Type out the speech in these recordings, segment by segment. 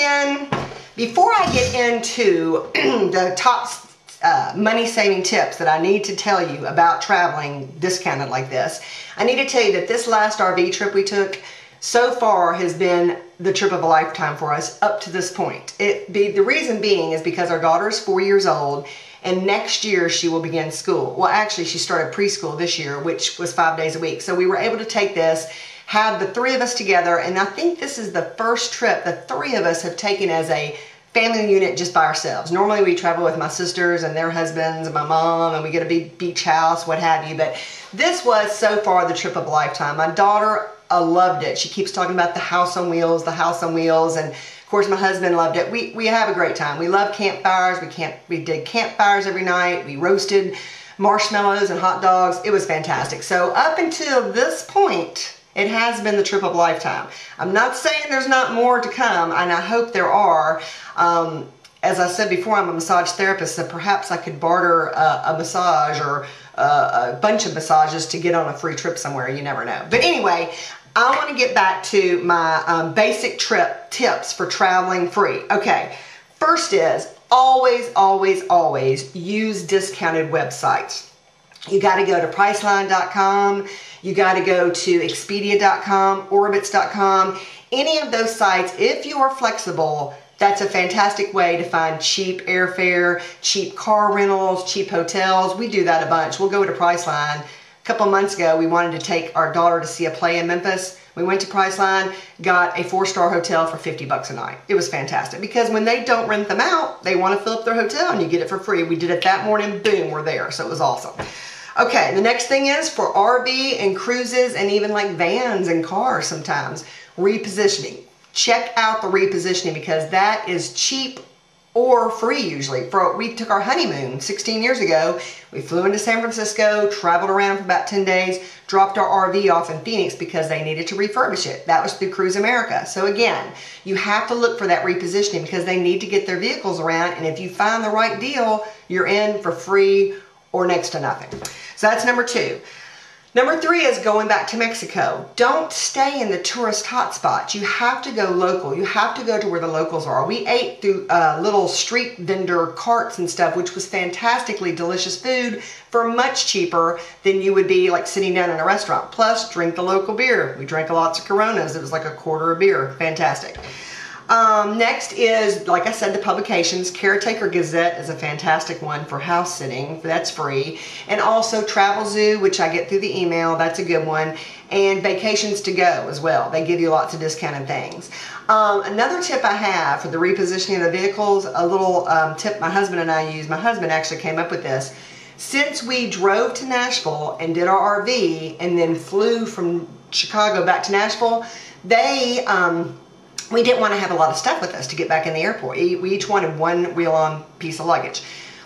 in, before I get into the top money-saving tips that I need to tell you about traveling discounted like this, I need to tell you that this last RV trip we took so far has been the trip of a lifetime for us up to this point. The reason being is because our daughter is 4 years old, and next year she will begin school. Well, actually, she started preschool this year, which was 5 days a week. So we were able to take this, have the three of us together, and I think this is the first trip the three of us have taken as a family unit just by ourselves. Normally we travel with my sisters and their husbands and my mom, and we get a big beach house, what have you, but this was so far the trip of a lifetime. My daughter loved it. She keeps talking about the house on wheels, and of course my husband loved it. We have a great time. We love campfires. We did campfires every night. We roasted marshmallows and hot dogs. It was fantastic. So up until this point, it has been the trip of a lifetime. I'm not saying there's not more to come, and I hope there are. As I said before, I'm a massage therapist, so perhaps I could barter a massage or a bunch of massages to get on a free trip somewhere. You never know. But anyway, I want to get back to my basic trip tips for traveling free. Okay, first is always, always, always use discounted websites. You got to go to Priceline.com. You got to go to Expedia.com, Orbitz.com. Any of those sites, if you are flexible, that's a fantastic way to find cheap airfare, cheap car rentals, cheap hotels. We do that a bunch. We'll go to Priceline. A couple months ago, we wanted to take our daughter to see a play in Memphis. We went to Priceline, got a 4-star hotel for $50 a night. It was fantastic because when they don't rent them out, they want to fill up their hotel and you get it for free. We did it that morning, boom, we're there. So it was awesome. Okay, the next thing is for RV and cruises and even like vans and cars sometimes, repositioning. Check out the repositioning because that is cheap or free usually. We took our honeymoon 16 years ago. We flew into San Francisco, traveled around for about 10 days, dropped our RV off in Phoenix because they needed to refurbish it. That was through Cruise America. So again, you have to look for that repositioning because they need to get their vehicles around, and if you find the right deal, you're in for free or next to nothing. So that's number 2. Number 3 is going back to Mexico. Don't stay in the tourist hotspots. You have to go local. You have to go to where the locals are. We ate through little street vendor carts and stuff, which was fantastically delicious food for much cheaper than you would be like sitting down in a restaurant. Plus, drink the local beer. We drank lots of Coronas. It was like a quarter a beer. Fantastic. Next is, like I said, the publications. Caretaker Gazette is a fantastic one for house sitting. That's free. And also Travel Zoo, which I get through the email. That's a good one. And Vacations to Go as well. They give you lots of discounted things. Another tip I have for the repositioning of the vehicles, a little tip my husband and I use. My husband actually came up with this. Since we drove to Nashville and did our RV and then flew from Chicago back to Nashville, we didn't want to have a lot of stuff with us to get back in the airport. We each wanted one wheel-on piece of luggage.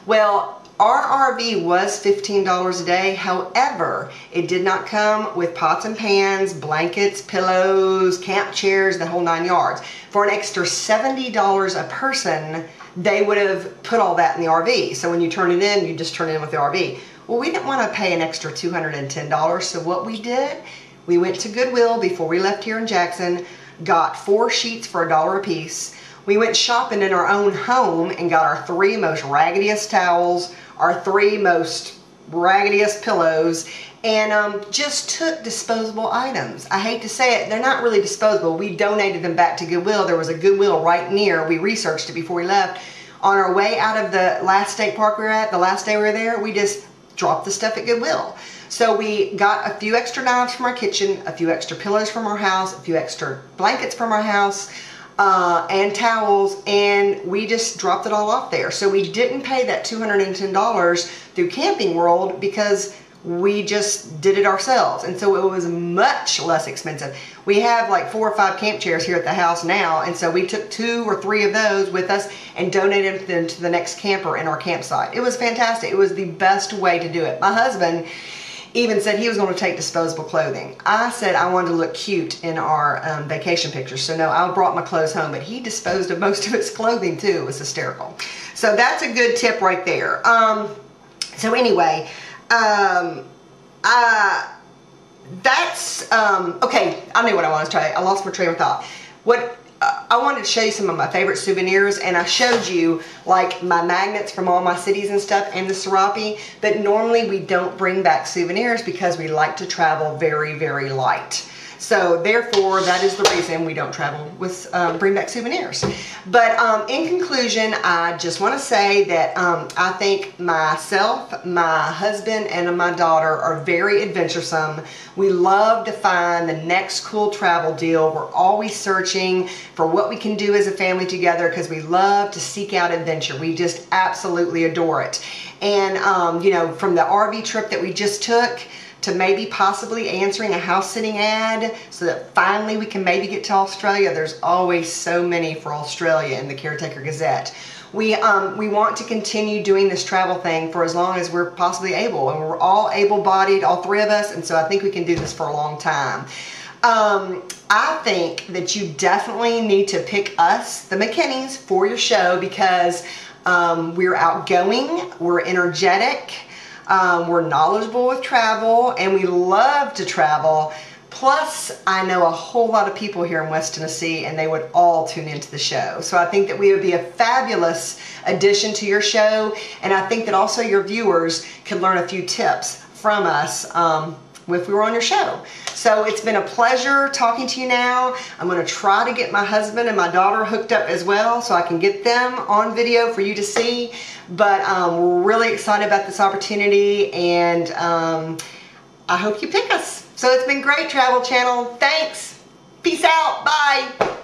Well, our RV was $15 a day. However, it did not come with pots and pans, blankets, pillows, camp chairs, the whole 9 yards. For an extra $70 a person, they would have put all that in the RV. So when you turn it in, you just turn it in with the RV. Well, we didn't want to pay an extra $210. So what we did, we went to Goodwill before we left here in Jackson, got 4 sheets for $1 a piece. We went shopping in our own home and got our 3 most raggediest towels, our 3 most raggediest pillows, and just took disposable items. I hate to say it, they're not really disposable. We donated them back to Goodwill. There was a Goodwill right near. We researched it before we left. On our way out of the last state park we were at, the last day we were there, we just dropped the stuff at Goodwill. So we got a few extra knives from our kitchen, a few extra pillows from our house, a few extra blankets from our house, and towels, and we just dropped it all off there. So we didn't pay that $210 through Camping World because we just did it ourselves, and so it was much less expensive. We have like 4 or 5 camp chairs here at the house now, and so we took 2 or 3 of those with us and donated them to the next camper in our campsite. It was fantastic. It was the best way to do it. My husband even said he was going to take disposable clothing. I said I wanted to look cute in our vacation pictures, so no, I brought my clothes home, but he disposed of most of his clothing too. It was hysterical. So that's a good tip right there. So anyway, that's, okay, I knew what I wanted to try. I lost my train of thought. I wanted to show you some of my favorite souvenirs, and I showed you like my magnets from all my cities and stuff and the serape, but normally we don't bring back souvenirs because we like to travel very, very light. So therefore, that is the reason we don't travel with bring back souvenirs. But in conclusion, I just want to say that I think myself, my husband, and my daughter are very adventuresome. We love to find the next cool travel deal. We're always searching for what we can do as a family together because we love to seek out adventure. We just absolutely adore it. And you know, from the RV trip that we just took, to maybe possibly answering a house sitting ad so that finally we can maybe get to Australia. There's always so many for Australia in the Caretaker Gazette. We want to continue doing this travel thing for as long as we're possibly able, and we're all able-bodied, all three of us, and so I think we can do this for a long time. I think that you definitely need to pick us, the McKinneys, for your show because we're outgoing, we're energetic, we're knowledgeable with travel, and we love to travel. Plus, I know a whole lot of people here in West Tennessee, and they would all tune into the show. So I think that we would be a fabulous addition to your show, and I think that also your viewers could learn a few tips from us if we were on your show. So it's been a pleasure talking to you now. I'm going to try to get my husband and my daughter hooked up as well so I can get them on video for you to see. But we're really excited about this opportunity, and I hope you pick us. So it's been great, Travel Channel. Thanks. Peace out. Bye.